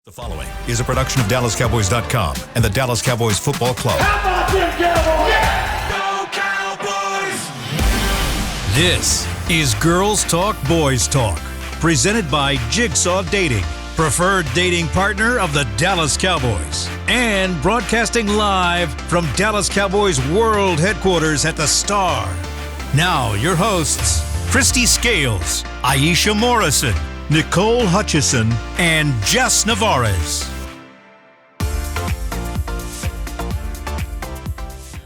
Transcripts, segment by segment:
The following is a production of DallasCowboys.com and the Dallas Cowboys Football Club. How about them Cowboys? Go Cowboys! This is Girls Talk, Boys Talk, presented by Jigsaw Dating, preferred dating partner of the Dallas Cowboys, and broadcasting live from Dallas Cowboys World Headquarters at the Star. Now, your hosts, Christy Scales, Aisha Morrison, Nicole Hutchison, and Jess Navarez.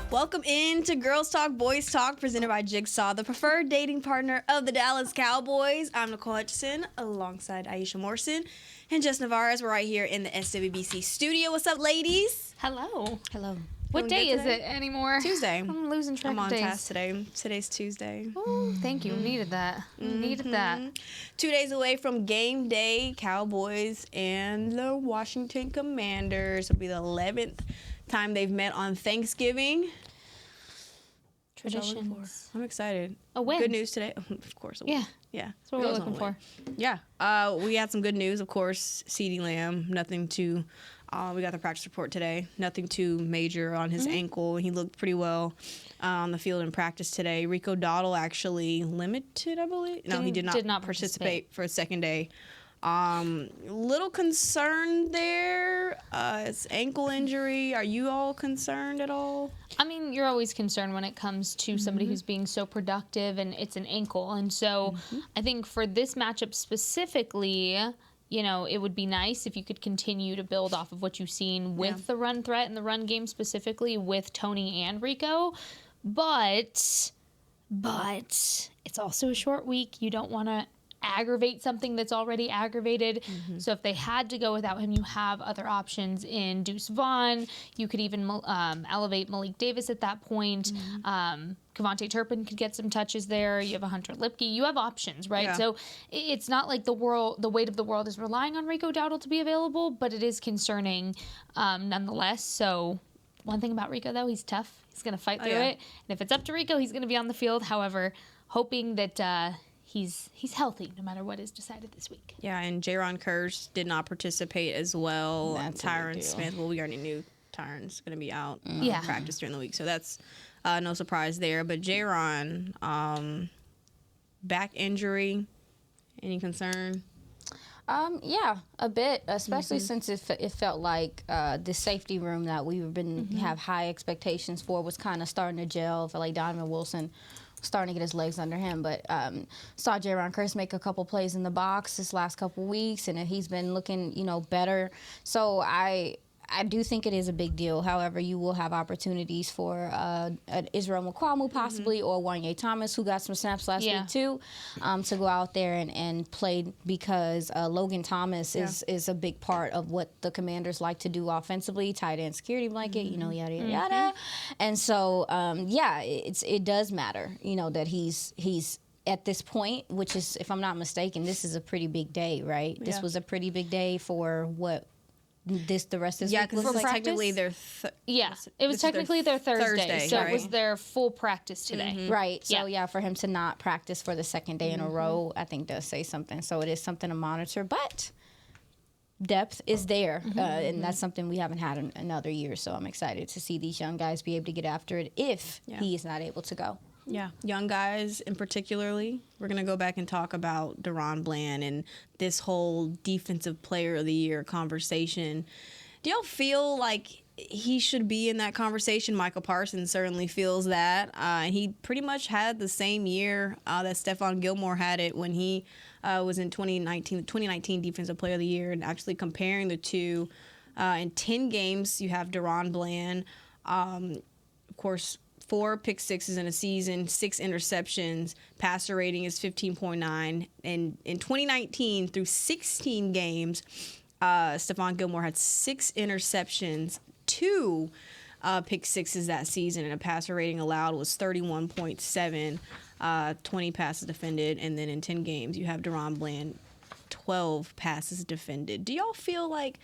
Welcome into Girls Talk, Boys Talk, presented by Jigsaw, the preferred dating partner of the Dallas Cowboys. I'm Nicole Hutchison, alongside Aisha Morrison and Jess Navarez. We're right here in the SWBC studio. What's up, ladies? Hello. Hello. What day is it anymore? Tuesday. I'm losing track I'm of on days. task today. Today's Tuesday. Oh, thank you. Needed that. Needed that. 2 days away from game day, Cowboys and the Washington Commanders. It'll be the 11th time they've met on Thanksgiving. Traditions. I'm excited. A win. Good news today. Of course. A win. Yeah. Yeah. That's what we're Girls looking wanna for. win. Yeah. We had some good news, of course. CeeDee Lamb, nothing too. We got the practice report today. Nothing too major on his ankle. He looked pretty well on the field in practice today. Rico Dowdle actually limited, I believe. No, he did not participate for a second day. Little concerned there. It's ankle injury. Are you all concerned at all? I mean, you're always concerned when it comes to somebody who's being so productive and it's an ankle. And so I think for this matchup specifically, you know, it would be nice if you could continue to build off of what you've seen with the run threat and the run game specifically with Tony and Rico. But it's also a short week. You don't want to aggravate something that's already aggravated. So if they had to go without him, you have other options in Deuce Vaughn. You could even elevate Malik Davis at that point. Kevontae Turpin could get some touches there. You have a Hunter Lipke. You have options, right? Yeah. So it's not like the weight of the world is relying on Rico Dowdle to be available, but it is concerning nonetheless. So one thing about Rico, though, he's tough. He's going to fight through it. And if it's up to Rico, he's going to be on the field. However, hoping that he's healthy no matter what is decided this week. Yeah, and Jaron Kearse did not participate as well. That's a big Tyron deal. Smith, well, we already knew Tyron's going to be out Yeah. practice during the week, so that's no surprise there. But Jaron, back injury, any concern? Yeah, a bit, especially since it felt like the safety room that we've been have high expectations for was kind of starting to gel. I feel like Donovan Wilson starting to get his legs under him, but saw Jaron Kearse make a couple plays in the box this last couple weeks, and he's been looking, better. So I do think it is a big deal. However, you will have opportunities for Israel Mukuamu possibly or Wanye Thomas, who got some snaps last week too, to go out there and play because Logan Thomas is a big part of what the Commanders like to do offensively, tight end security blanket, yada, yada, yada. And so, it does matter, that he's at this point, which is, if I'm not mistaken, this is a pretty big day, right? This was a pretty big day for what the rest of this week because looks like. technically their It was technically their Thursday, so right? it was their full practice today. Right. So, for him to not practice for the second day in a row, I think does say something. So it is something to monitor. But depth is there, and that's something we haven't had in other years. So I'm excited to see these young guys be able to get after it if he is not able to go. Yeah, young guys in particularly. We're going to go back and talk about Daron Bland and this whole Defensive Player of the Year conversation. Do y'all feel like he should be in that conversation? Michael Parsons certainly feels that. He pretty much had the same year that Stephon Gilmore had it when he was in 2019 Defensive Player of the Year, and actually comparing the two. In 10 games, you have Daron Bland. Of course, 4 pick sixes in a season, 6 interceptions, passer rating is 15.9. And in 2019, through 16 games, Stephon Gilmore had 6 interceptions, 2 pick sixes that season, and a passer rating allowed was 31.7, 20 passes defended. And then in 10 games, you have Daron Bland, 12 passes defended. Do y'all feel like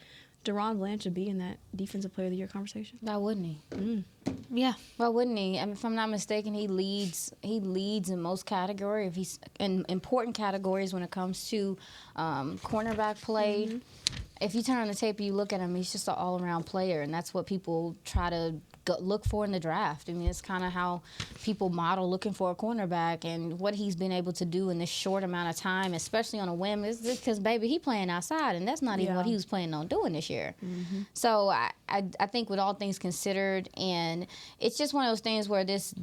Daron Bland should be in that Defensive Player of the Year conversation? Why wouldn't he? Yeah. Why wouldn't he? I mean, if I'm not mistaken, he leads in most categories. If he's in important categories when it comes to cornerback play, if you turn on the tape and you look at him, he's just an all-around player, and that's what people try to look for in the draft. I mean, it's kind of how people model looking for a cornerback, and what he's been able to do in this short amount of time, especially on a whim, is because, baby, he playing outside, and that's not even what he was planning on doing this year. So I think with all things considered, and it's just one of those things where this,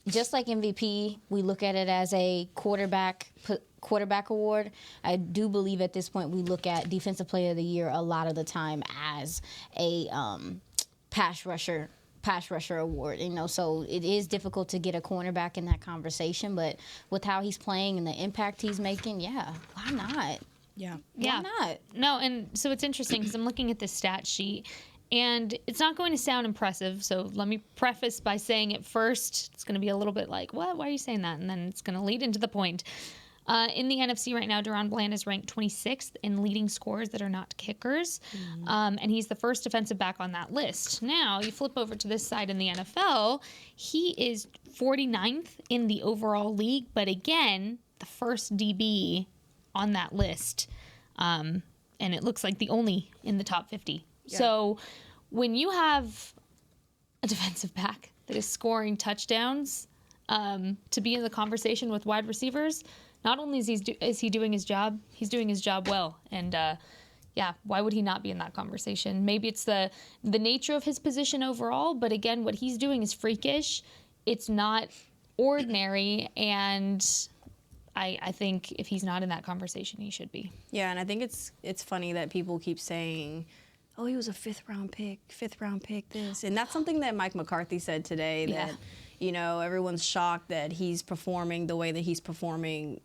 just like MVP, we look at it as a quarterback award. I do believe at this point we look at Defensive Player of the Year a lot of the time as a pass rusher award, so it is difficult to get a cornerback in that conversation, but with how he's playing and the impact he's making, why not? Why not? No, and so it's interesting because I'm looking at this stat sheet, and it's not going to sound impressive, so let me preface by saying it first. It's going to be a little bit like, what? Why are you saying that? And then it's going to lead into the point. In the NFC right now, Daron Bland is ranked 26th in leading scorers that are not kickers, and he's the first defensive back on that list. Now, you flip over to this side in the NFL, he is 49th in the overall league, but again, the first DB on that list, and it looks like the only in the top 50. Yeah. So when you have a defensive back that is scoring touchdowns to be in the conversation with wide receivers, not only is he doing his job, he's doing his job well. And why would he not be in that conversation? Maybe it's the nature of his position overall, but again, what he's doing is freakish. It's not ordinary, and I think if he's not in that conversation, he should be. Yeah, and I think it's funny that people keep saying, oh, he was a fifth round pick this. And that's something that Mike McCarthy said today, that, everyone's shocked that he's performing the way that he's performing,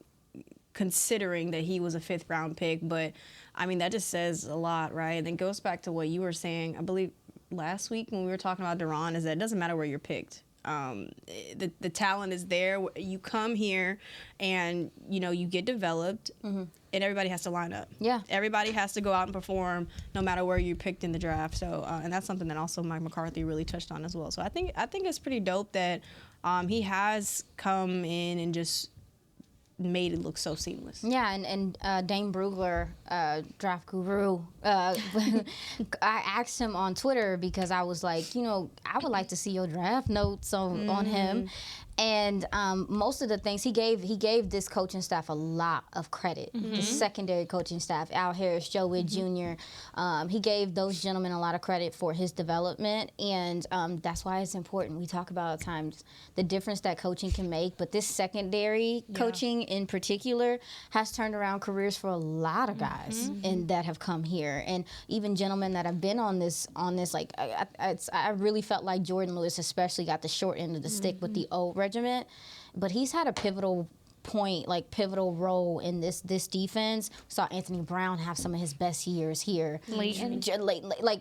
considering that he was a fifth round pick. But, I mean, that just says a lot, right? And it goes back to what you were saying, I believe, last week when we were talking about Daron, is that it doesn't matter where you're picked. The talent is there. You come here and, you get developed, and everybody has to line up. Yeah. Everybody has to go out and perform no matter where you're picked in the draft. So, and that's something that also Mike McCarthy really touched on as well. So I think it's pretty dope that he has come in and just made it look so seamless. Yeah, and Dane Brugler, draft guru, I asked him on Twitter because I was like, I would like to see your draft notes on him. And most of the things he gave this coaching staff a lot of credit. The secondary coaching staff, Al Harris, Joe Witt Jr. He gave those gentlemen a lot of credit for his development, and that's why it's important. We talk about at times the difference that coaching can make, but this secondary coaching in particular has turned around careers for a lot of guys and that have come here, and even gentlemen that have been on this. Like I really felt like Jordan Lewis especially got the short end of the stick with the old regiment, but he's had a pivotal role in this defense. We saw Anthony Brown have some of his best years here. Late,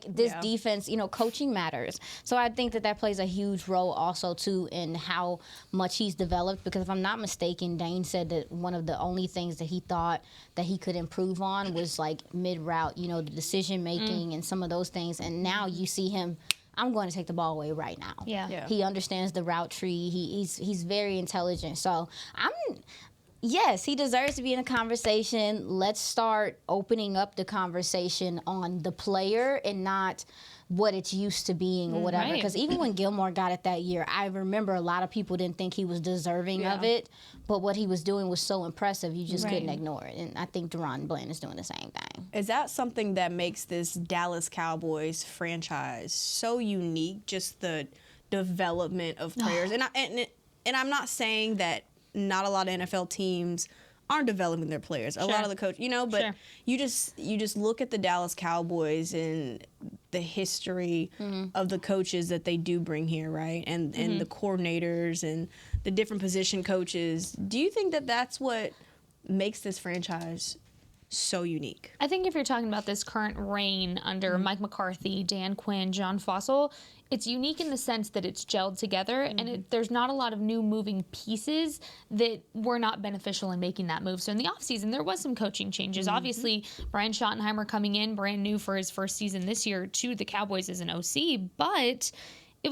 this defense, coaching matters. So I think that plays a huge role also too in how much he's developed, because if I'm not mistaken, Dane said that one of the only things that he thought that he could improve on was like mid-route, the decision making and some of those things. And now you see him, I'm going to take the ball away right now. Yeah. He understands the route tree. He's very intelligent. So yes, he deserves to be in a conversation. Let's start opening up the conversation on the player and not what it's used to being or whatever. Because even when Gilmore got it that year, I remember a lot of people didn't think he was deserving of it, but what he was doing was so impressive, you just couldn't ignore it. And I think Daron Bland is doing the same thing. Is that something that makes this Dallas Cowboys franchise so unique, just the development of players? And I'm not saying that not a lot of NFL teams aren't developing their players. A lot of the coach, but you just look at the Dallas Cowboys and the history of the coaches that they do bring here, right? And the coordinators and the different position coaches. Do you think that that's what makes this franchise so unique? I think if you're talking about this current reign under Mike McCarthy, Dan Quinn, John Fossil, it's unique in the sense that it's gelled together, and there's not a lot of new moving pieces that were not beneficial in making that move. So in the offseason, there was some coaching changes. Obviously, Brian Schottenheimer coming in brand new for his first season this year to the Cowboys as an OC, but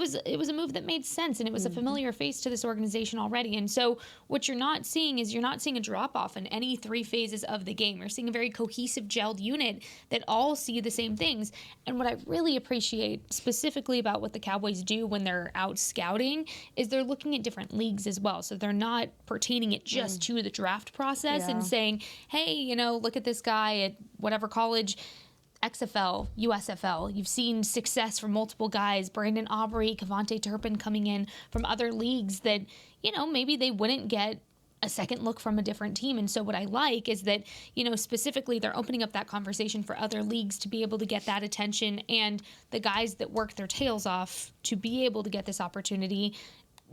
it was a move that made sense, and it was a familiar face to this organization already. And so what you're not seeing is you're not seeing a drop-off in any three phases of the game. You're seeing a very cohesive, gelled unit that all see the same things. And what I really appreciate specifically about what the Cowboys do when they're out scouting is they're looking at different leagues as well. So they're not pertaining it just to the draft process and saying, hey, you know, look at this guy at whatever college, XFL, USFL. You've seen success from multiple guys, Brandon Aubrey, Kevontae Turpin coming in from other leagues that, you know, maybe they wouldn't get a second look from a different team. And so what I like is that, you know, specifically they're opening up that conversation for other leagues to be able to get that attention, and the guys that work their tails off to be able to get this opportunity,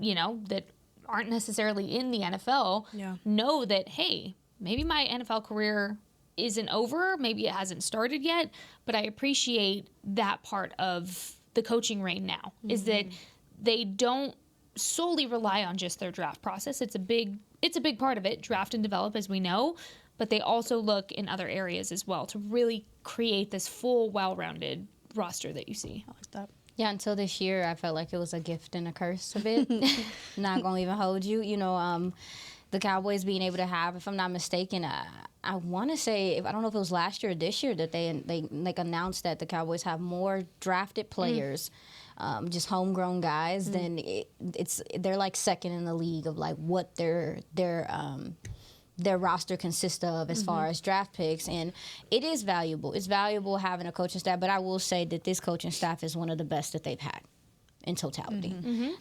you know, that aren't necessarily in the NFL, know that, hey, maybe my NFL career isn't over, maybe it hasn't started yet, but I appreciate that part of the coaching reign now, is that they don't solely rely on just their draft process. It's a big part of it, draft and develop, as we know, but they also look in other areas as well to really create this full, well-rounded roster that you see. I like that. Yeah, until this year, I felt like it was a gift and a curse a bit. Not going to even hold you. You know, the Cowboys being able to have, if I'm not mistaken, I want to say, I don't know if it was last year or this year, that they like announced that the Cowboys have more drafted players, just homegrown guys, than they're like second in the league of like what their roster consists of as far as draft picks. And it is valuable. It's valuable having a coaching staff, but I will say that this coaching staff is one of the best that they've had in totality.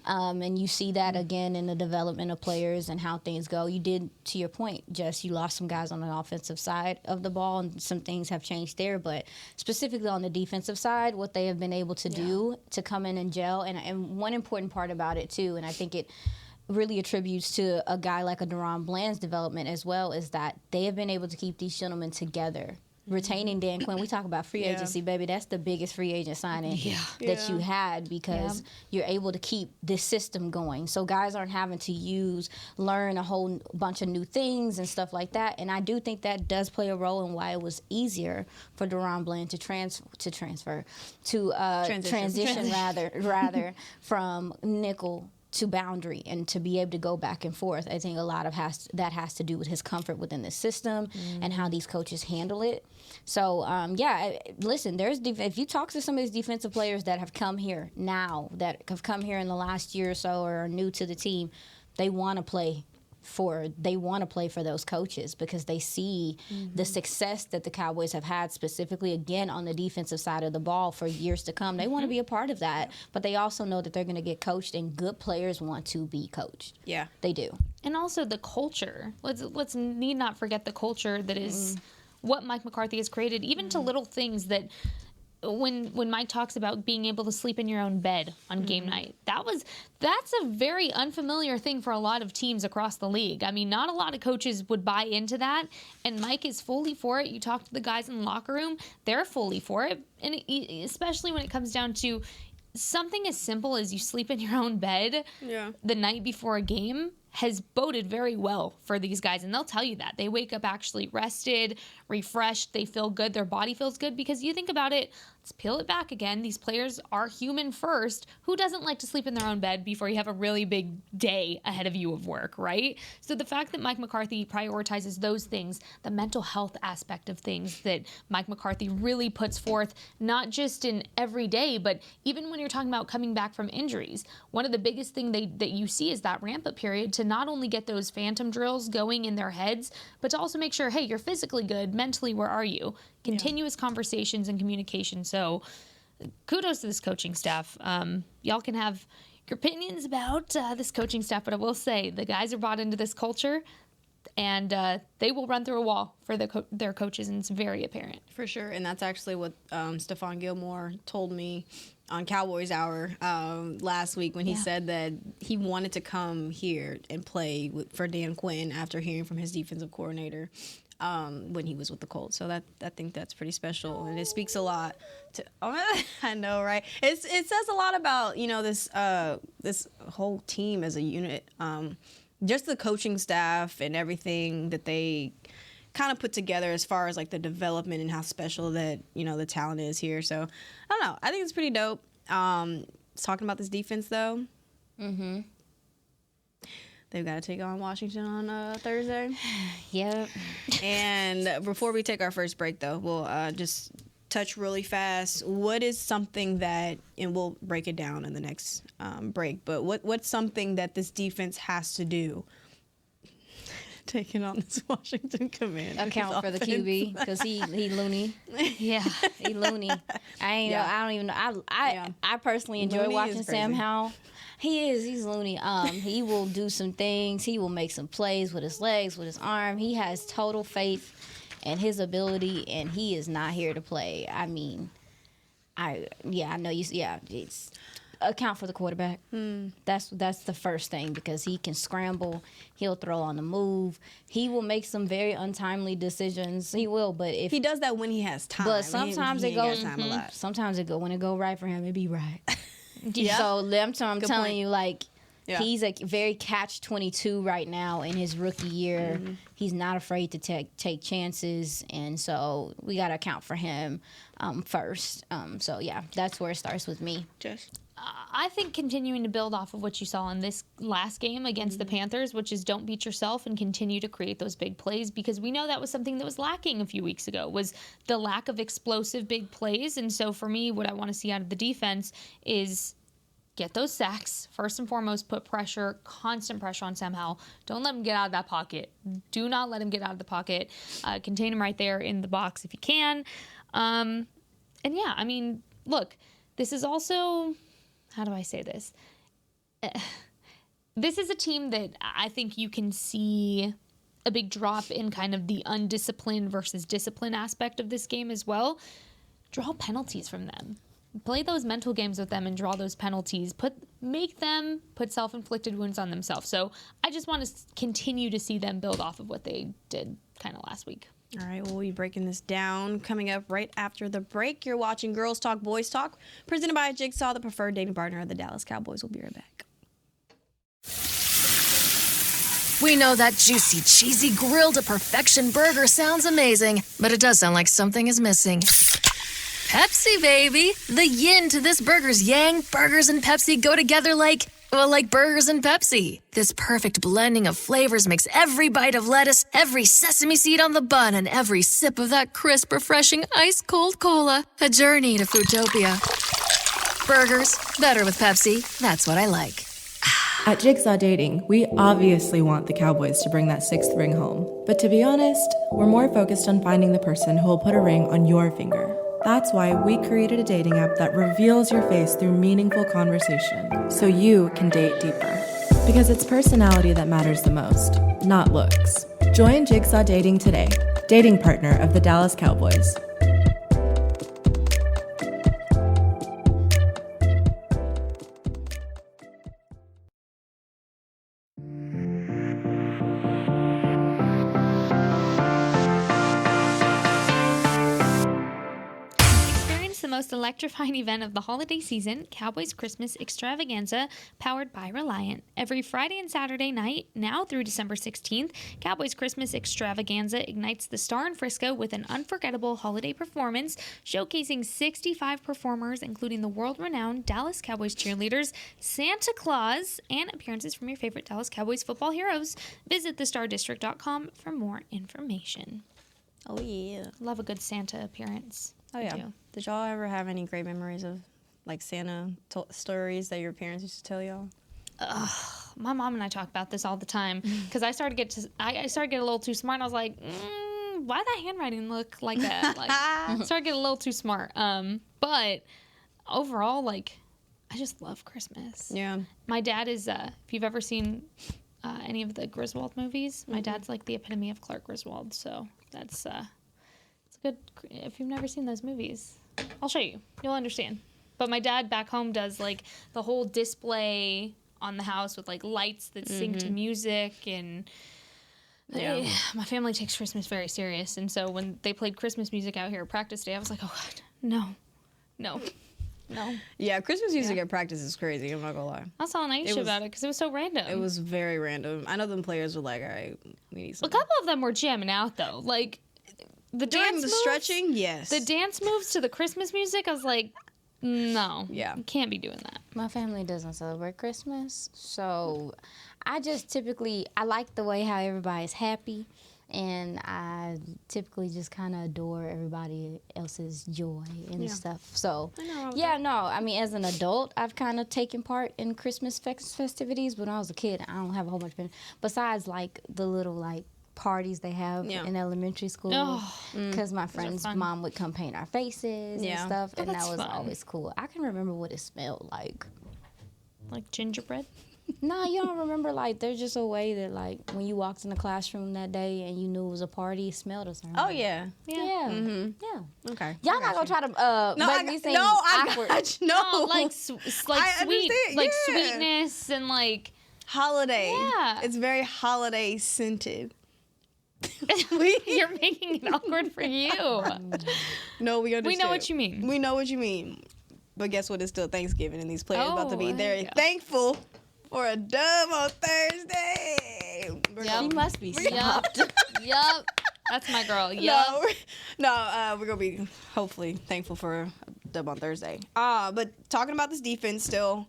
And you see that again in the development of players and how things go. You did, to your point, Jess, you lost some guys on the offensive side of the ball, and some things have changed there, but specifically on the defensive side, what they have been able to do to come in and gel. And one important part about it too, and I think it really attributes to a guy like a Daron Bland's development as well, is that they have been able to keep these gentlemen together. Retaining Dan Quinn, we talk about free agency, baby. That's the biggest free agent signing that you had, because you're able to keep this system going. So guys aren't having to learn a whole bunch of new things and stuff like that. And I do think that does play a role in why it was easier for Daron Bland to transition rather from nickel to boundary, and to be able to go back and forth. I think a lot of that has to do with his comfort within the system and how these coaches handle it. So, listen, if you talk to some of these defensive players that have come here now, that have come here in the last year or so, or are new to the team, they want to play for those coaches, because they see the success that the Cowboys have had, specifically again on the defensive side of the ball, for years to come. They want to be a part of that, but they also know that they're going to get coached, and good players want to be coached. Yeah, they do. And also the culture. Let's need not forget the culture that is what Mike McCarthy has created, even to little things that. When Mike talks about being able to sleep in your own bed on game night, that's a very unfamiliar thing for a lot of teams across the league. I mean, not a lot of coaches would buy into that, and Mike is fully for it. You talk to the guys in the locker room, they're fully for it, and especially when it comes down to something as simple as you sleep in your own bed the night before a game has boded very well for these guys, and they'll tell you that. They wake up actually rested, refreshed, they feel good, their body feels good, because you think about it, let's peel it back again, these players are human first. Who doesn't like to sleep in their own bed before you have a really big day ahead of you of work, right? So the fact that Mike McCarthy prioritizes those things, the mental health aspect of things that Mike McCarthy really puts forth, not just in every day, but even when you're talking about coming back from injuries, one of the biggest things that you see is that ramp-up period to not only get those phantom drills going in their heads, but to also make sure, hey, you're physically good, mentally, where are you? Continuous conversations and communication. So kudos to this coaching staff. Y'all can have your opinions about this coaching staff, but I will say the guys are bought into this culture, and they will run through a wall for their coaches, and it's very apparent. For sure, and that's actually what Stephon Gilmore told me on Cowboys Hour last week, when he said that he wanted to come here and play for Dan Quinn after hearing from his defensive coordinator when he was with the Colts. So I think that's pretty special, and it speaks a lot to. I know, right? It says a lot about this whole team as a unit. Just the coaching staff and everything that they kind of put together as far as like the development and how special that the talent is here. So I don't know. I think it's pretty dope. talking about this defense, though. Mm-hmm. They've got to take on Washington on Thursday. Yep. And before we take our first break, though, we'll just touch really fast. What is something that, and we'll break it down in the next break, but what's something that this defense has to do taking on this Washington Commanders? Account for the QB because he loony. Yeah. He loony. I don't even know. I personally enjoy Looney watching is Sam crazy. Howell. He's loony. He will do some things. He will make some plays with his legs, with his arm. He has total faith in his ability, and he is not here to play. I mean, I know you. Yeah, it's account for the quarterback. That's the first thing because he can scramble. He'll throw on the move. He will make some very untimely decisions. He will, but if He does that when he has time. but sometimes he it ain't got goes. time a lot. Sometimes when it go right for him, it be right. Yeah. So I'm Good telling point. you, like, Yeah. he's a very catch-22 right now in his rookie year. He's not afraid to take chances, and so we got to account for him first. So, yeah, that's where it starts with me. Just I think continuing to build off of what you saw in this last game against the Panthers, which is don't beat yourself and continue to create those big plays, because we know that was something that was lacking a few weeks ago, was the lack of explosive big plays. And so for me, what I want to see out of the defense is get those sacks. First and foremost, put pressure, constant pressure on Sam Howell. Don't let him get out of that pocket. Do not let him get out of the pocket. Contain him right there in the box if you can. And yeah, I mean, look, this is also... How do I say this? This is a team that I think you can see a big drop in kind of the undisciplined versus discipline aspect of this game as well. Draw penalties from them. Play those mental games with them and draw those penalties. Make them put self-inflicted wounds on themselves. So I just want to continue to see them build off of what they did kind of last week. All right, we'll be breaking this down. Coming up right after the break, you're watching Girls Talk, Boys Talk, presented by Jigsaw, the preferred dating partner of the Dallas Cowboys. We'll be right back. We know that juicy, cheesy, grilled to perfection burger sounds amazing, but it does sound like something is missing. Pepsi, baby! The yin to this burger's yang. Burgers and Pepsi go together like burgers and Pepsi. This perfect blending of flavors makes every bite of lettuce, every sesame seed on the bun, and every sip of that crisp, refreshing, ice-cold cola a journey to Foodtopia. Burgers, better with Pepsi. That's what I like. At Jigsaw Dating, we obviously want the Cowboys to bring that sixth ring home. But to be honest, we're more focused on finding the person who will put a ring on your finger. That's why we created a dating app that reveals your face through meaningful conversation, so you can date deeper. Because it's personality that matters the most, not looks. Join Jigsaw Dating today, dating partner of the Dallas Cowboys. Experience the most electrifying event of the holiday season, Cowboys Christmas Extravaganza, powered by Reliant. Every Friday and Saturday night, now through December 16th, Cowboys Christmas Extravaganza ignites the Star in Frisco with an unforgettable holiday performance, showcasing 65 performers, including the world-renowned Dallas Cowboys cheerleaders, Santa Claus, and appearances from your favorite Dallas Cowboys football heroes. Visit thestardistrict.com for more information. Oh, yeah. Love a good Santa appearance. Oh, I yeah. do. Did y'all ever have any great memories of, like, Santa stories that your parents used to tell y'all? My mom and I talk about this all the time because I started to get a little too smart. And I was like, why that handwriting look like that? Like, started getting a little too smart. But overall, like, I just love Christmas. Yeah. My dad is, if you've ever seen any of the Griswold movies, my dad's like the epitome of Clark Griswold. So that's it's good. If you've never seen those movies, I'll show you. You'll understand. But my dad back home does like the whole display on the house with like lights that sync to music, and my family takes Christmas very serious. And so when they played Christmas music out here at practice day, I was like, oh God, no. Yeah, Christmas music at practice is crazy. I'm not gonna lie. I was telling Aisha about it because it was so random. It was very random. I know them players were like, all right, we need A something. couple of them were jamming out though, like the Doing dance the moves, stretching, yes. the dance moves to the Christmas music. I was like, No. Yeah. You can't be doing that. My family doesn't celebrate Christmas, so I just typically, I like the way how everybody's happy, and I typically just kind of adore everybody else's joy and stuff. So, I mean, as an adult, I've kind of taken part in Christmas festivities, but when I was a kid, I don't have a whole bunch of, besides like the little like parties they have in elementary school, because my friend's mom would come paint our faces and stuff, and that was always cool. I can remember what it smelled like. Like gingerbread? No, you don't remember, like, there's just a way that, like, when you walked in the classroom that day and you knew it was a party, it smelled a certain way. Oh, yeah. Yeah. Okay. Y'all not gonna try to make me seem awkward. Got you. No. Like sweet, like sweetness and like holiday. Yeah. It's very holiday scented. You're making it awkward for you. No, we understand. We know what you mean. We know what you mean. But guess what? It's still Thanksgiving, and these players about to be there very thankful for a dub on Thursday. She must be stopped. Yup. That's my girl. Yup. No, we're going to be hopefully thankful for a dub on Thursday. But talking about this defense still,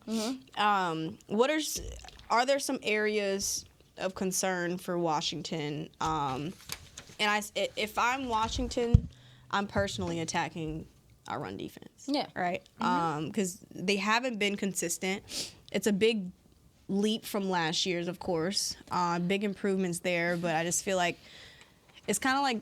are there some areas of concern for Washington? And if I'm Washington, I'm personally attacking our run defense. Yeah. Right? Because they haven't been consistent. It's a big leap from last year's, of course. Big improvements there, but I just feel like it's kind of like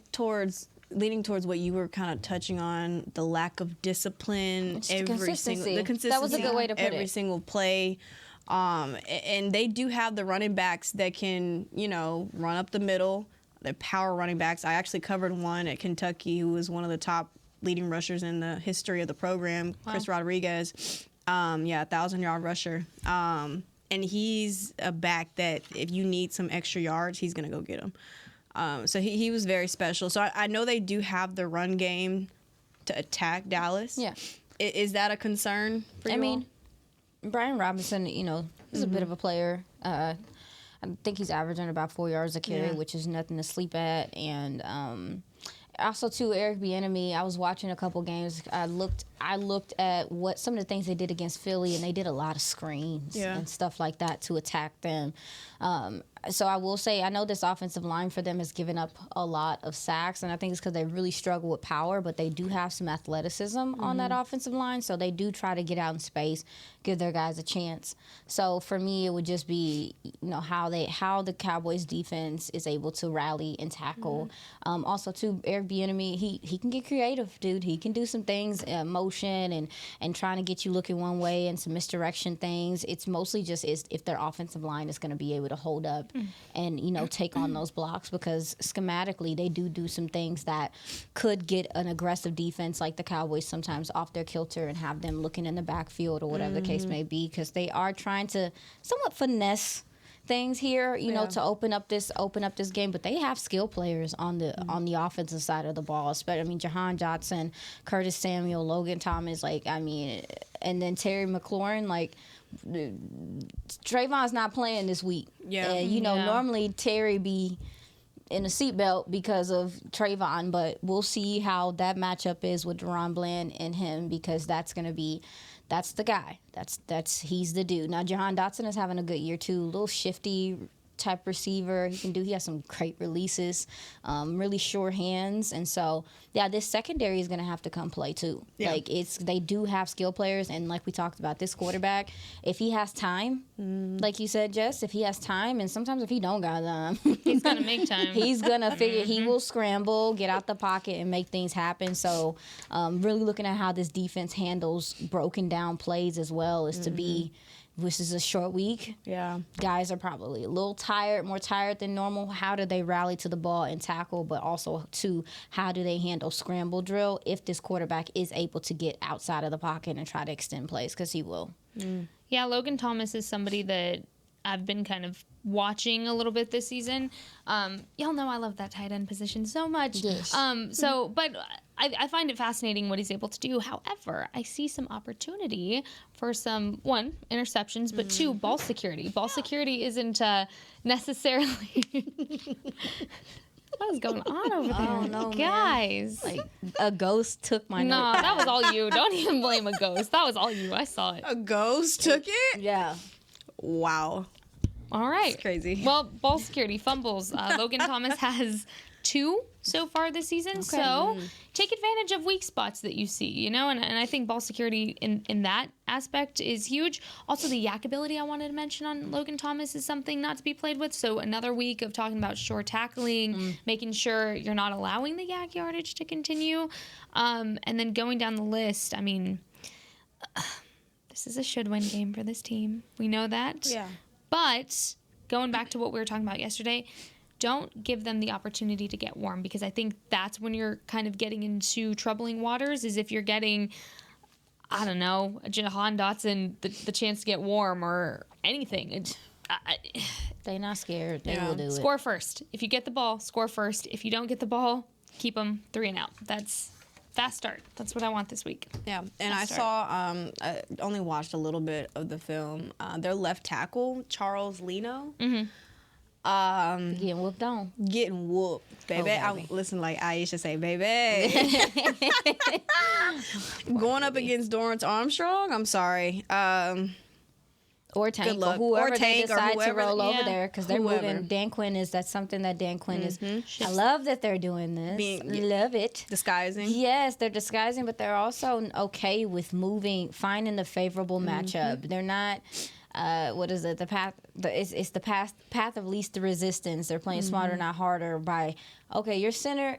leaning towards what you were kind of touching on, the lack of discipline. The consistency. That was a good way to put it. Every single play. And they do have the running backs that can, run up the middle. They're power running backs. I actually covered one at Kentucky who was one of the top leading rushers in the history of the program, Chris Rodriguez. 1,000-yard rusher. And he's a back that if you need some extra yards, he's going to go get them. So he was very special. So I know they do have the run game to attack Dallas. Yeah. Is that a concern for you? I mean, Brian Robinson, is a bit of a player. I think he's averaging about 4 yards a carry, which is nothing to sleep at. And also, too, Eric Bieniemy, I was watching a couple games. I looked at what some of the things they did against Philly, and they did a lot of screens and stuff like that to attack them. So I will say, I know this offensive line for them has given up a lot of sacks, and I think it's because they really struggle with power, but they do have some athleticism on that offensive line, so they do try to get out in space, give their guys a chance. So for me, it would just be, how the Cowboys defense is able to rally and tackle. Also, too, Eric Bieniemy, he can get creative, dude. He can do some things, motion and trying to get you looking one way and some misdirection things. It's mostly just if their offensive line is going to be able to hold up and take on those blocks, because schematically they do some things that could get an aggressive defense like the Cowboys sometimes off their kilter and have them looking in the backfield or whatever the case may be, because they are trying to somewhat finesse things here, to open up this game, but they have skill players on the offensive side of the ball. Especially, Jahan Johnson, Curtis Samuel, Logan Thomas, and then Terry McLaurin, Trayvon's not playing this week. Yeah. And, normally Terry be in a seatbelt because of Trayvon, but we'll see how that matchup is with Daron Bland and him, because that's the guy. He's the dude. Now, Jahan Dotson is having a good year, too. A little shifty type receiver. He has some great releases, really sure hands. And so, this secondary is going to have to come play, too. Yeah. They do have skill players. And like we talked about, this quarterback, if he has time, like you said, Jess, if he has time, and sometimes if he don't got time, he's going to make time. He's going to figure, he will scramble, get out the pocket, and make things happen. So, really looking at how this defense handles broken down plays as well is to be, this is a short week. Yeah. Guys are probably a little tired, more tired than normal. How do they rally to the ball and tackle? But also, too, how do they handle scramble drill if this quarterback is able to get outside of the pocket and try to extend plays? Because he will. Yeah, Logan Thomas is somebody that I've been kind of watching a little bit this season. Y'all know I love that tight end position so much. Yes. But I find it fascinating what he's able to do. However, I see some opportunity for some, one, interceptions, but two, ball security. Ball security isn't necessarily... What is going on over there? I don't know, guys. Like a ghost took my No, note. that was all you. Don't even blame a ghost. That was all you. I saw it. A ghost took it? Yeah. Wow. All right. That's crazy. Well, ball security, fumbles. Logan Thomas has 2 so far this season. So take advantage of weak spots that you see, you know, and I think ball security in that aspect is huge. Also, the yak ability I wanted to mention on Logan Thomas is something not to be played with. So another week of talking about short tackling, making sure you're not allowing the yak yardage to continue. And then going down the list, I mean, this is a should-win game for this team. We know that. Yeah. But going back to what we were talking about yesterday, don't give them the opportunity to get warm, because I think that's when you're kind of getting into troubling waters, is if you're getting, I don't know, a Jahan Dotson the chance to get warm or anything. They're not scared. They will do it. Score first. If you get the ball, score first. If you don't get the ball, keep them 3 and out. That's fast start. That's what I want this week. Yeah, and I saw, I only watched a little bit of the film. Their left tackle, Charles Leno, Getting whooped on. getting whooped, baby. Oh, baby. I listen like Aisha say, baby. Going up against Dorrance Armstrong, I'm sorry. Or Tank, Good luck. or whoever Or Tank, they or decide whoever- to roll over yeah. there, because they're Whoever. moving. Dan Quinn that's something that Dan Quinn is. I love that they're doing this. Love it. Disguising. Yes, they're disguising, but they're also okay with finding the favorable matchup. They're not. What is it? The path. It's the path of least resistance. They're playing smarter, not harder. By your center,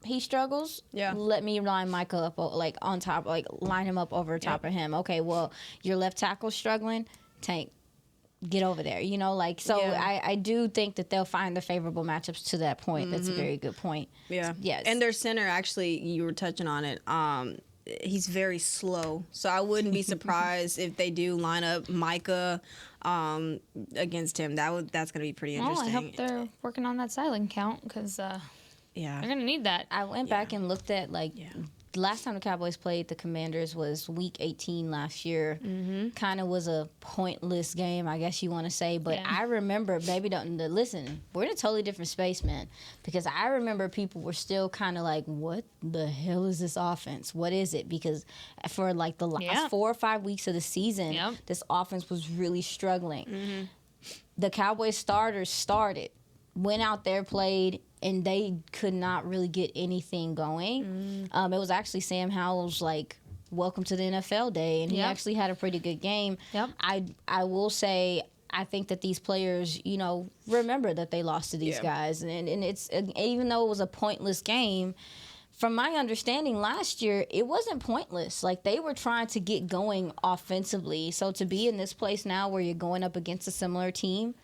he struggles. Yeah. Let me line Micah up like on top, like line him up over top of him. Okay, well, your left tackle struggling. Tank, get over there. You know, like, so Yeah. I do think that they'll find the favorable matchups to that point. That's a very good point. Yeah. Yes. And their center, actually, you were touching on it. He's very slow, so I wouldn't be surprised if they do line up Micah against him. That's gonna be pretty Well, I interesting. hope they're working on that silent count, because they're Yeah. going to need that. I went back and looked at the last time the Cowboys played the Commanders was Week 18 last year. Kind of was a pointless game, I guess you want to say. But Yeah. I remember, listen, we're in a totally different space, man. Because I remember people were still kind of like, what the hell is this offense? What is it? Because for like the last 4 or 5 weeks of the season, this offense was really struggling. The Cowboys starters went out there, played, and they could not really get anything going. It was actually Sam Howell's welcome to the NFL day, and he actually had a pretty good game. Yep. I will say, I think that these players, remember that they lost to these guys, and it's, even though it was a pointless game, from my understanding last year, it wasn't pointless. Like, they were trying to get going offensively. So to be in this place now where you're going up against a similar team,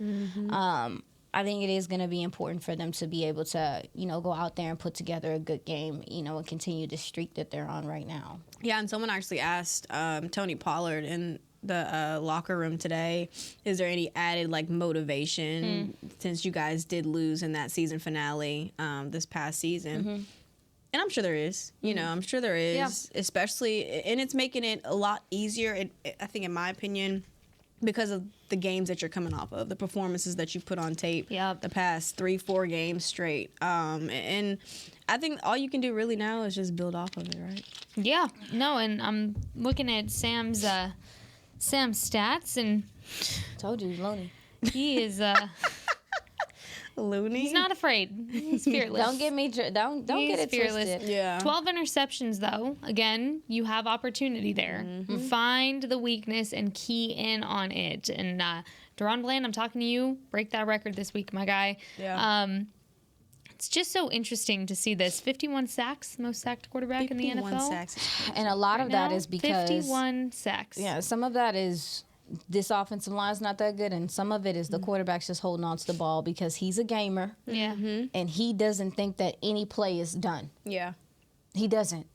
I think it is going to be important for them to be able to, go out there and put together a good game, and continue the streak that they're on right now. Yeah, and someone actually asked Tony Pollard in the locker room today, is there any added motivation since you guys did lose in that season finale this past season? And I'm sure there is. I'm sure there is, especially, and it's making it a lot easier, I think, in my opinion, because of the games that you're coming off of, the performances that you put on tape the past 3-4 games straight. And I think all you can do really now is just build off of it, right? Yeah. No, and I'm looking at Sam's stats, and Told you, Loney. he is Looney? he's not afraid. He's fearless. Don't get me. Don't He's get it fearless. twisted. Yeah. 12 interceptions, though. Again, you have opportunity there. Find the weakness and key in on it. And Daron Bland, I'm talking to you. Break that record this week, my guy. Yeah. It's just so interesting to see this. 51 sacks, most sacked quarterback in the 51 NFL. sacks. And a lot of that Now, is because 51 sacks. Yeah, some of that is this offensive line is not that good, and some of it is Mm-hmm. the quarterback's just holding on to the ball because he's a gamer, Yeah. and he doesn't think that any play is done. Yeah. He doesn't.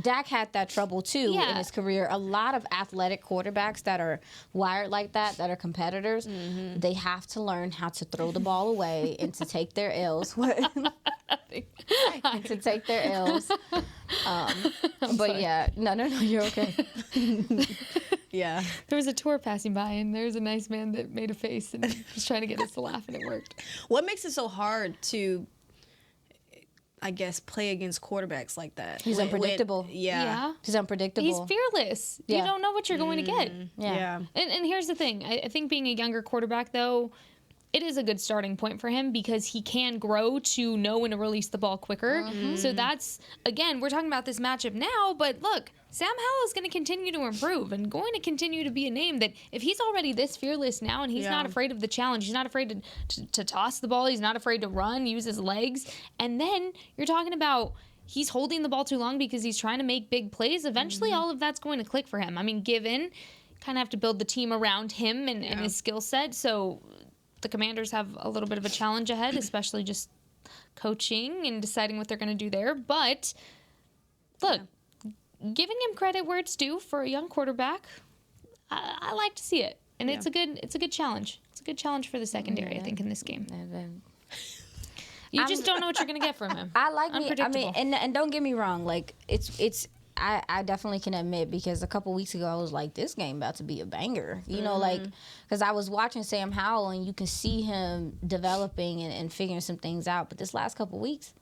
Dak had that trouble too in Yeah. his career. A lot of athletic quarterbacks that are wired like that are competitors, they have to learn how to throw the ball away and to take their L's. And to take their L's. But yeah, no, you're okay. Yeah. There was a tour passing by, and there's a nice man that made a face and was trying to get us to laugh, and it worked. What makes it so hard to I guess, play against quarterbacks like that. He's unpredictable. Yeah. He's unpredictable. He's fearless. Yeah. You don't know what you're going to get. Yeah. And here's the thing. I think being a younger quarterback, though, it is a good starting point for him because he can grow to know when to release the ball quicker. So that's, again, we're talking about this matchup now, but look, Sam Howell is going to continue to improve and going to continue to be a name that if he's already this fearless now and he's not afraid of the challenge, he's not afraid to toss the ball, he's not afraid to run, use his legs, and then you're talking about he's holding the ball too long because he's trying to make big plays, eventually all of that's going to click for him. I mean, given, kind of have to build the team around him and his skill set, so the Commanders have a little bit of a challenge ahead, especially just coaching and deciding what they're going to do there. But look, giving him credit where it's due for a young quarterback, I like to see it, and it's a good challenge. It's a good challenge for the secondary, I think, in this game. You just don't know what you're going to get from him. I like Unpredictable. and don't get me wrong, like it's. I definitely can admit, because a couple weeks ago I was like, this game about to be a banger. You know, like, because I was watching Sam Howell and you can see him developing and figuring some things out. But this last couple weeks,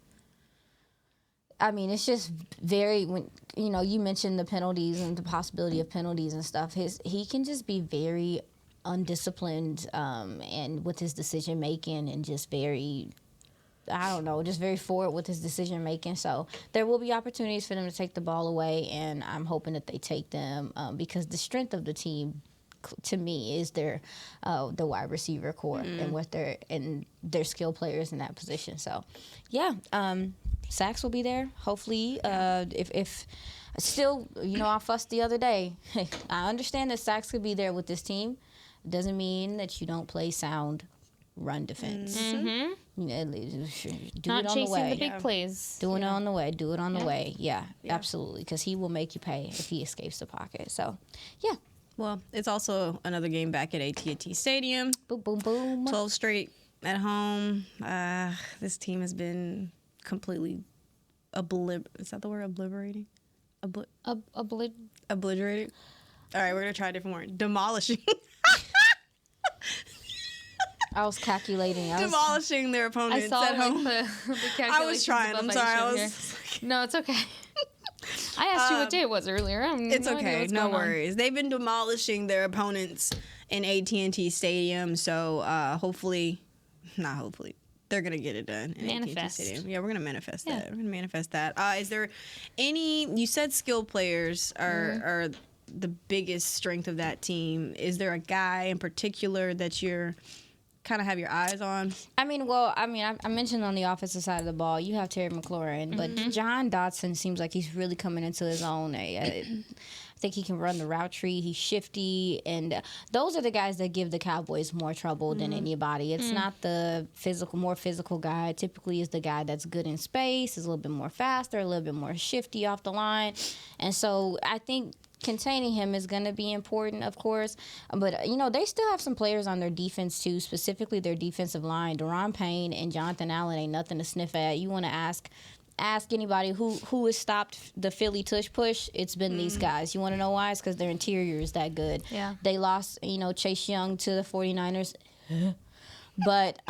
I mean, it's just very, when you know, you mentioned the penalties and the possibility of penalties and stuff. He can just be very undisciplined and with his decision making, and just very, I don't know, just very forward with his decision making. So there will be opportunities for them to take the ball away, and I'm hoping that they take them because the strength of the team, to me, is their the wide receiver core and their skill players in that position. So, yeah, sacks will be there. Hopefully, if still, you know, I fussed the other day. I understand that sacks could be there with this team. It doesn't mean that you don't play sound run defense. Do Not it on chasing the way. the big plays. Do it on the way. Do it on the way. Yeah, absolutely. Because he will make you pay if he escapes the pocket. So, yeah. Well, it's also another game back at AT&T Stadium. Boom, boom, boom. 12 straight at home. This team has been completely is that the word? Obliterating? Obliterating? All right, we're going to try a different word. Demolishing. I was calculating. Demolishing their opponents I saw at home. the calculations. I was trying. I'm sorry. No, it's okay. I asked you what day it was earlier. It's okay. No worries. They've been demolishing their opponents in AT&T Stadium, so not hopefully, they're going to get it done in AT&T Stadium. Yeah, we're going to manifest that. We're going to manifest that. Is there any, you said skilled players are the biggest strength of that team. Is there a guy in particular that you're kind of have your eyes on? I mentioned on the offensive side of the ball, you have Terry McLaurin, but John Dotson seems like he's really coming into his own. I think he can run the route tree. He's shifty, and those are the guys that give the Cowboys more trouble than anybody. It's not the more physical guy. It typically is the guy that's good in space, is a little bit more faster, a little bit more shifty off the line, and so I think containing him is going to be important, of course. But, you know, they still have some players on their defense, too, specifically their defensive line. Daron Payne and Jonathan Allen ain't nothing to sniff at. You want to ask anybody who has stopped the Philly tush push, it's been these guys. You want to know why? It's because their interior is that good. Yeah. They lost, Chase Young to the 49ers. But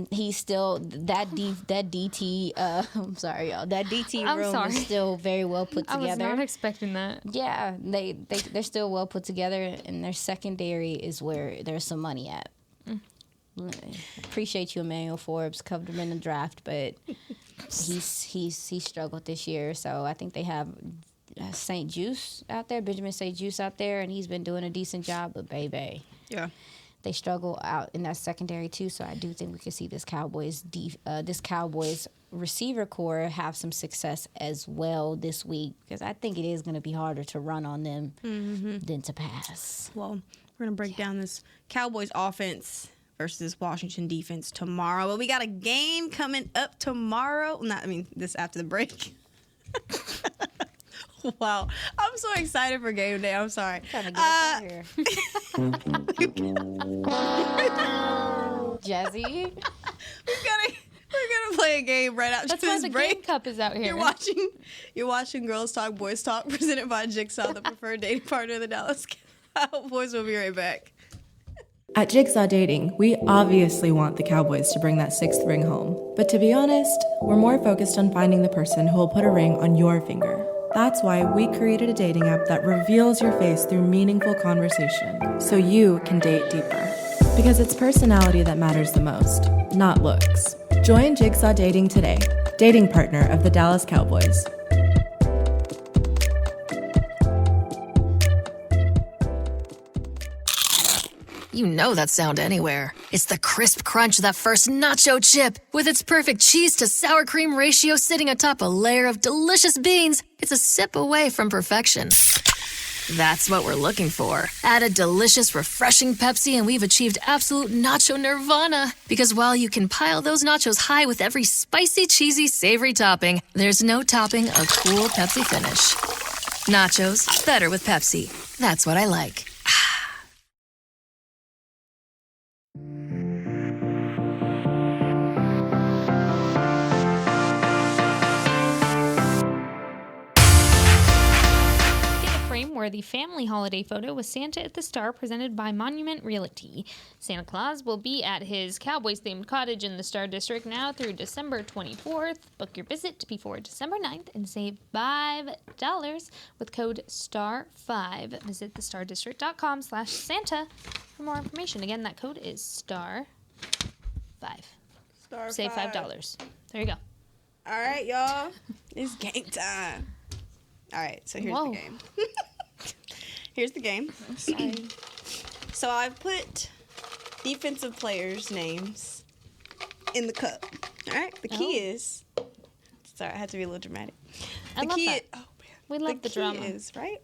he's still that DT. I'm sorry, y'all. That DT room is still very well put together. I was not expecting that. Yeah, they're still well put together, and their secondary is where there's some money at. Appreciate you, Emmanuel Forbes. Covered him in the draft, but he struggled this year. So I think they have St. Juice out there, Benjamin St. Juice out there, and he's been doing a decent job. But baby, yeah. They struggle out in that secondary too, so I do think we could see this Cowboys receiver core have some success as well this week, because I think it is going to be harder to run on them than to pass. Well, we're going to break down this Cowboys offense versus Washington defense tomorrow. But we got a game coming up tomorrow. This after the break. Wow. I'm so excited for game day. I'm sorry. Trying to get us out here. Jazzy. We're gonna play a game right after That's this why the break. Game Cup is out here. You're watching Girls Talk, Boys Talk, presented by Jigsaw, the preferred dating partner of the Dallas Cowboys. We'll be right back. At Jigsaw Dating, we obviously want the Cowboys to bring that sixth ring home. But to be honest, we're more focused on finding the person who will put a ring on your finger. That's why we created a dating app that reveals your face through meaningful conversation, so you can date deeper. Because it's personality that matters the most, not looks. Join Jigsaw Dating today, dating partner of the Dallas Cowboys. You know that sound anywhere. It's the crisp crunch of that first nacho chip. With its perfect cheese to sour cream ratio sitting atop a layer of delicious beans, it's a sip away from perfection. That's what we're looking for. Add a delicious, refreshing Pepsi and we've achieved absolute nacho nirvana. Because while you can pile those nachos high with every spicy, cheesy, savory topping, there's no topping a cool Pepsi finish. Nachos, better with Pepsi. That's what I like. Worthy family holiday photo with Santa at the Star presented by Monument Realty. Santa Claus will be at his Cowboys-themed cottage in the Star District now through December 24th. Book your visit before December 9th and save $5 with code STAR5. Visit thestardistrict.com/Santa for more information. Again, that code is STAR5. Save $5. There you go. All right, y'all. It's game time. All right, so here's the game. Here's the game. Sorry. So I've put defensive players' names in the cup. All right? The key is... Sorry, I had to be a little dramatic. I love that. We love the drama. The key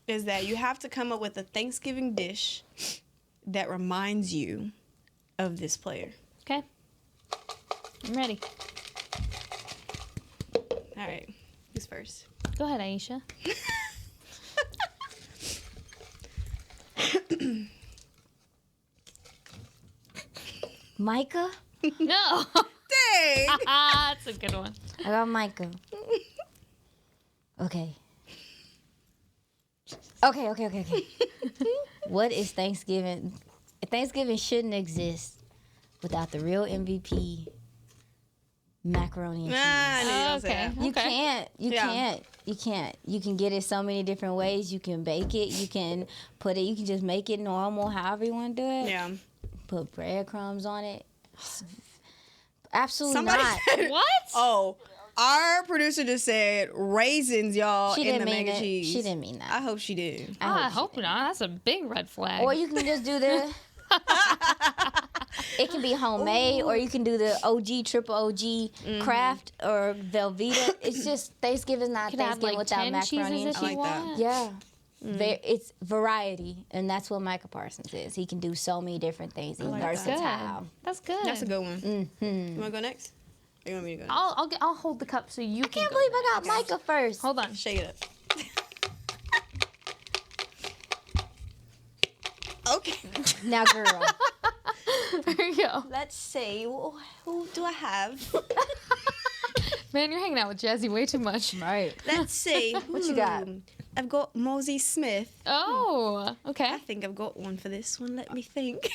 is that you have to come up with a Thanksgiving dish that reminds you of this player. Okay. I'm ready. All right. Who's first? Go ahead, Aisha. Micah? No. Dang. That's a good one. I got Micah. Okay. Okay. What is Thanksgiving? Thanksgiving shouldn't exist without the real MVP, macaroni and cheese. I knew you were gonna say that. You can't. You can get it so many different ways. You can bake it. You can put it. You can just make it normal, however you want to do it. Yeah. Put breadcrumbs on it. Absolutely Somebody not. said, What? Oh, our producer just said raisins, y'all, She in didn't the mean mac and it. cheese. She didn't mean that. I hope she did. I hope not. That's a big red flag. Or you can just do the. It can be homemade, or you can do the OG, triple OG craft or Velveeta. It's just Thanksgiving's not You can add, Thanksgiving like, without 10 macaroni and cheeses cheese. if you like that. want. Yeah. It's variety, and that's what Micah Parsons is. He can do so many different things. He's like that. versatile. That's good. That's a good one. You want to go next? Or you want me to go next? I'll hold the cup so you I can't believe I got Micah first. Hold on. Shake it up. Okay. Now, girl. There you go. Let's see. Who do I have? Man, you're hanging out with Jazzy way too much. Right. Let's see. What you got? I've got Mosey Smith. Oh, okay. I think I've got one for this one. Let me think.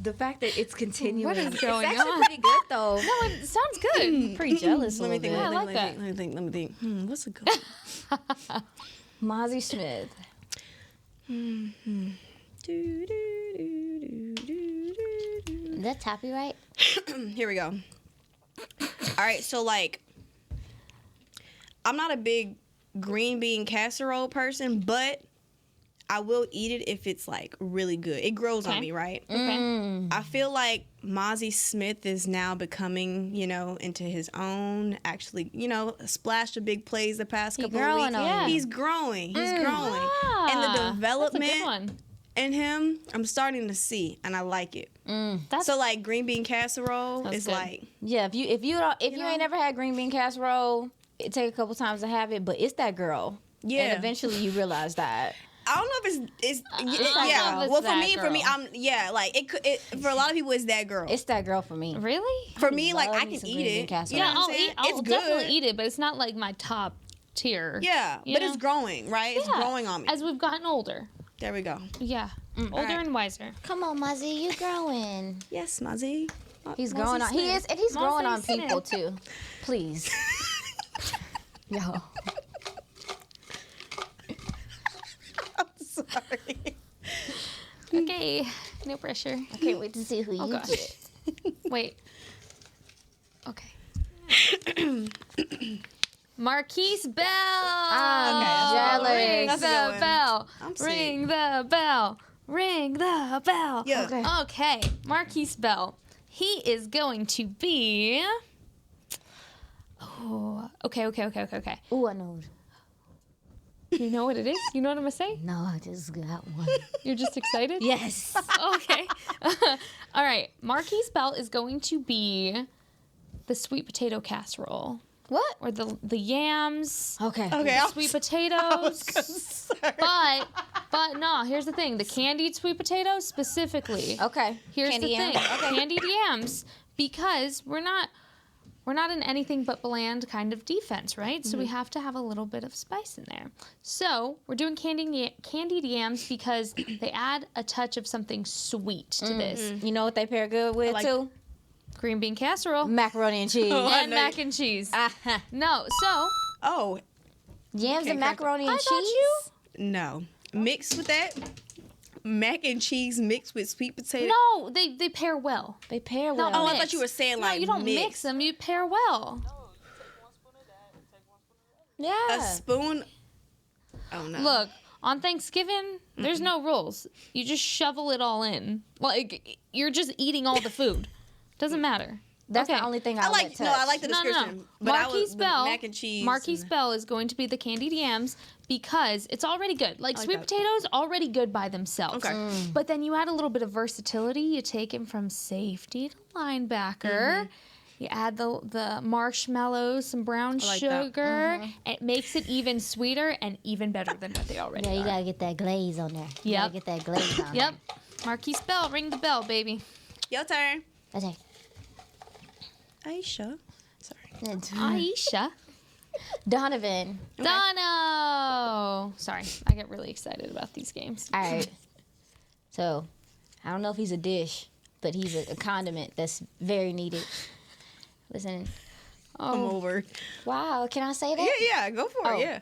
The fact that it's continuing. What is going It's actually on? pretty good, though. No, it sounds good. I'm pretty jealous a Let me little think. bit. I like that. Let me think. What's a good one? Mozzie Smith. Is that Tappy right? Here we go. All right, so like, I'm not a big green bean casserole person, but I will eat it if it's like really good. It grows on Okay. me, right? Okay. I feel like Mozzie Smith is now becoming, into his own. Actually, splashed a big plays the past couple of growing weeks. on you. He's growing. He's growing. And the That's a development good one. in him, I'm starting to see, and I like it. That's So like green bean casserole That's is good. like. Yeah, if you ain't never had green bean casserole, it take a couple times to have it, but it's that girl. Yeah. And eventually you realize that. I don't know if it's that yeah. girl. Well, It's for that me, girl. like it for a lot of people, it's that girl. It's that girl for me. really? For me, like love I me can some eat green bean it. casserole. You know Yeah, what I'm I'll saying? eat. I'll It's definitely good. eat it, but it's not like my top tier. Yeah, You but know? it's growing, right? It's Yeah, growing on me. as we've gotten older. There we go. Yeah. Older and wiser. Come on, Muzzy, you growing. Yes, Muzzy. He's Muzzy growing on. He is, and he's Muzzy growing on Smith. people too. Please. Yo. I'm sorry. Okay, no pressure. I can't wait to see who you gosh. get. Wait. Okay. Marquise Bell. I'm jealous. Ring That's a the good one. bell. I'm sick. Ring the bell. Ring the bell. Yeah. Okay. Okay, Marquise Bell. He is going to be. Oh, okay. Ooh, I know. You know what it is? You know what I'm gonna say? No, I just got one. You're just excited? Yes. Okay. All right. Marquise Bell is going to be the sweet potato casserole. What? Or the yams. Okay. Okay. The sweet potatoes. But no, here's the thing. The candied sweet potatoes specifically. Okay. Here's Candy the yams. thing. Candied yams, because we're not in anything but bland kind of defense, right? So we have to have a little bit of spice in there. So we're doing candied yams because they add a touch of something sweet to this. You know what they pair good with too? Green bean casserole Macaroni and cheese. and mac and cheese. No, so Oh, Yams and correct. macaroni and I cheese. thought you. no. Mixed with that, mac and cheese mixed with sweet potato. No, they pair well. They pair No, well. Oh, I mix. thought you were saying No, like you don't mix them. You pair well. A Yeah. spoon. Oh no. Look, on Thanksgiving, there's no rules. You just shovel it all in. Like, you're just eating all the food. Doesn't matter. That's Okay. the only thing I I like. let No, touch. I like the description. But I Marquise was Bell. mac and cheese. Marquise and- Bell is going to be the candied yams because it's already good. Like sweet that. potatoes, already good by themselves. Okay. But then you add a little bit of versatility. You take him from safety to linebacker. You add the marshmallows, some brown like that. sugar. It makes it even sweeter and even better than what they already Yeah, you are. gotta get that glaze on there. You Yep. gotta get that glaze on Yep. Marquise Bell, ring the bell, baby. Your turn. there. Okay. Aisha. Sorry. Aisha. Donovan. Dono. Sorry, I get really excited about these games. All right. So, I don't know if he's a dish, but he's a condiment that's very needed. Listen. Come over. Wow, can I say that? Yeah, go for Oh. it. Yeah.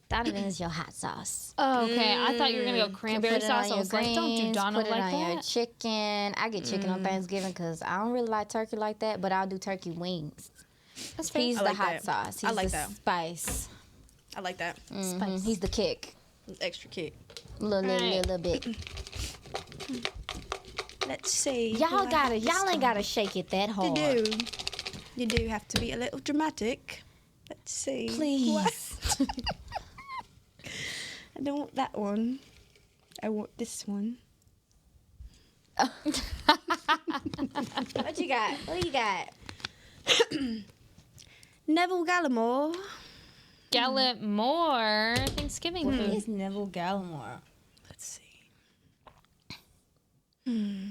Donovan is your hot sauce. Oh, okay, I thought you were gonna go So cranberry put it sauce. on I your was like, don't do greens, Dono put it like on your that. chicken. I get chicken on Thanksgiving because I don't really like turkey like that, but I'll do turkey wings. That's fair. He's I the like hot that. sauce. He's I like the that. spice. I like that. Mhm. He's the kick. Extra kick. Little bit. Let's see. Y'all ain't gotta shake it that hard. You do have to be a little dramatic. Let's see. Please. I don't want that one. I want this one. What you got? What you got? Neville Gallimore. Gallimore Thanksgiving Who food. is Neville Gallimore? Let's see.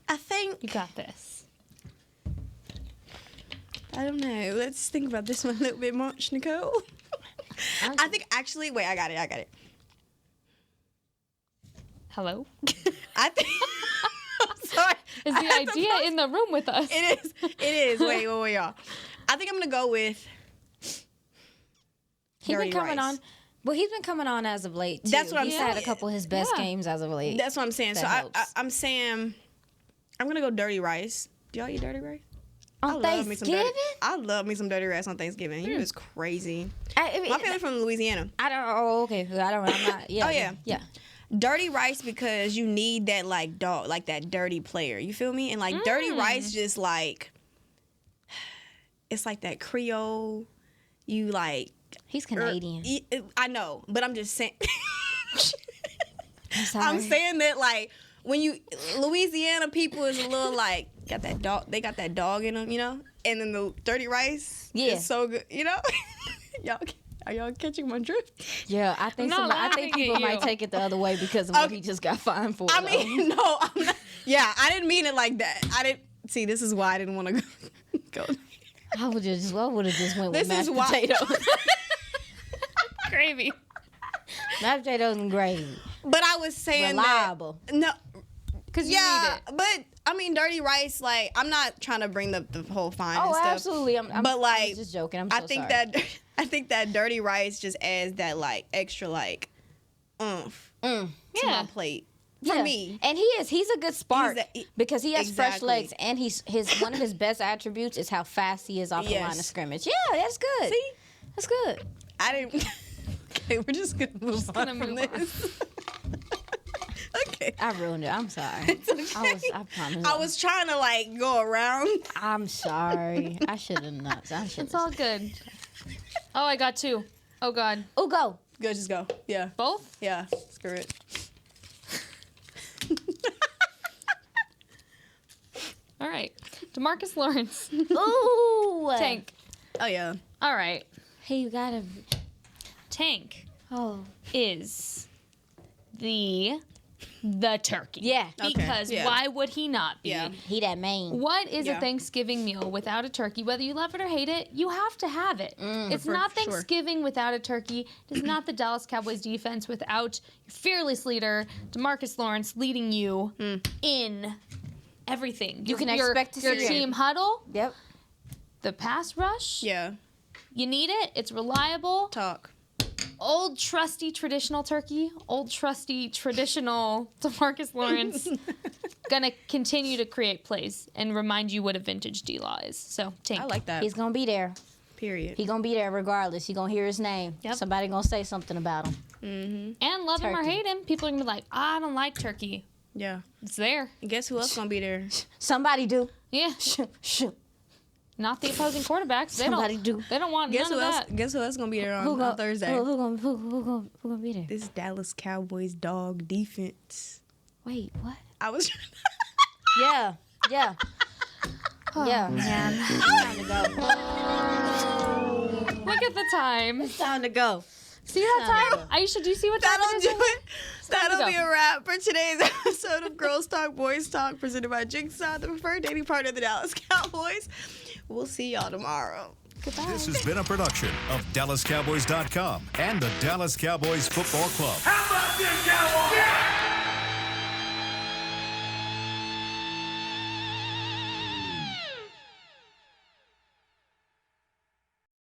I think. You got this. I don't know. Let's think about this one a little bit much, Nicole. I think actually. Wait, I got it. Hello. I think. I'm sorry. Is the idea in the room with us? It is. Wait, y'all. I think I'm gonna go with. He's been Dirty coming rice. on. Well, he's been coming on as of late. Too. That's what I'm He's had a saying. couple of his best Yeah. games as of late. That's what I'm saying. That So helps. I'm saying, I'm gonna go dirty rice. Do y'all eat dirty rice? on Thanksgiving? I love me some dirty rice on Thanksgiving. You is crazy. I mean, My family from Louisiana. I don't. Oh, okay. I don't. I'm not. Yeah. Oh, yeah. Yeah. Dirty rice because you need that like dog, like that dirty player. You feel me? And like dirty rice, just like it's like that Creole. You like. He's Canadian. I know, but I'm just saying. I'm sorry. I'm saying that like when you Louisiana people is a little like got that dog. They got that dog in them, you know. And then the dirty rice, Yeah. is so good, you know. Are y'all catching my drift? Yeah, I think I'm not I think laughing people at might you. take it the other way because of what Okay. he just got fined for. I though. mean, no, I'm not. Yeah, I didn't mean it like that. I didn't see. This is why I didn't want to go. I would just went with This mashed is why- potatoes. Gravy. Mashed potatoes and gravy. But I was saying reliable. that no, Because you need it. but I mean, dirty rice. Like, I'm not trying to bring the whole fine and stuff. Absolutely. But like, I was just joking. I think that dirty rice just adds that like extra like oomph to my plate. For me. And he's a good spark because he has fresh Exactly. legs, and his one of his best attributes is how fast he is off the line of scrimmage. Yeah, that's good. See? That's good. I didn't. Okay, we're just gonna move on from this. Okay. I ruined it. I'm sorry. I promise. I was trying to like go around. I'm sorry. I should have not. It's all good. Oh, I got 2. Oh, God. Oh, go. Go, just go. Yeah. Both? Yeah. Screw it. All right. DeMarcus Lawrence. Ooh. Tank. Oh yeah. All right. Hey, you gotta. Tank Oh. is the turkey. Yeah. Because yeah. why would he not be? Yeah. He that main. What is a Yeah. Thanksgiving meal without a turkey? Whether you love it or hate it, you have to have it. It's not sure. Thanksgiving without a turkey. It's not the Dallas Cowboys defense without your fearless leader, DeMarcus Lawrence, leading you in everything. You can Your expect to see it. team huddle, Yep. the pass rush. Yeah. You need it. It's reliable. Talk. Old trusty traditional turkey, old trusty traditional DeMarcus Lawrence, gonna continue to create plays and remind you what a vintage D-Law is. So, Tank. I like that. He's gonna be there. Period. He gonna be there regardless. You gonna hear his name. Yep. Somebody gonna say something about him. And love him or Turkey. hate him, people are gonna be like, I don't like turkey. Yeah. It's there. And guess who else gonna be there? Somebody do. Yeah. Shoot. Not the opposing quarterbacks. They Somebody don't, do. They don't want Guess none who of else? that. Guess who else gonna be there on Thursday? Who gonna be there? This Dallas Cowboys dog defense. Wait, what? I was. Yeah. Yeah. Yeah. Man. Time to go. Look at the time. Time to go. See that time? Aisha, do you see what time That'll it is? do it. That'll go. be a wrap for today's episode of Girls Talk Boys Talk, presented by Jigsaw, the preferred dating partner of the Dallas Cowboys. We'll see y'all tomorrow. Goodbye. This has been a production of DallasCowboys.com and the Dallas Cowboys Football Club. How about this, Cowboys? Yeah!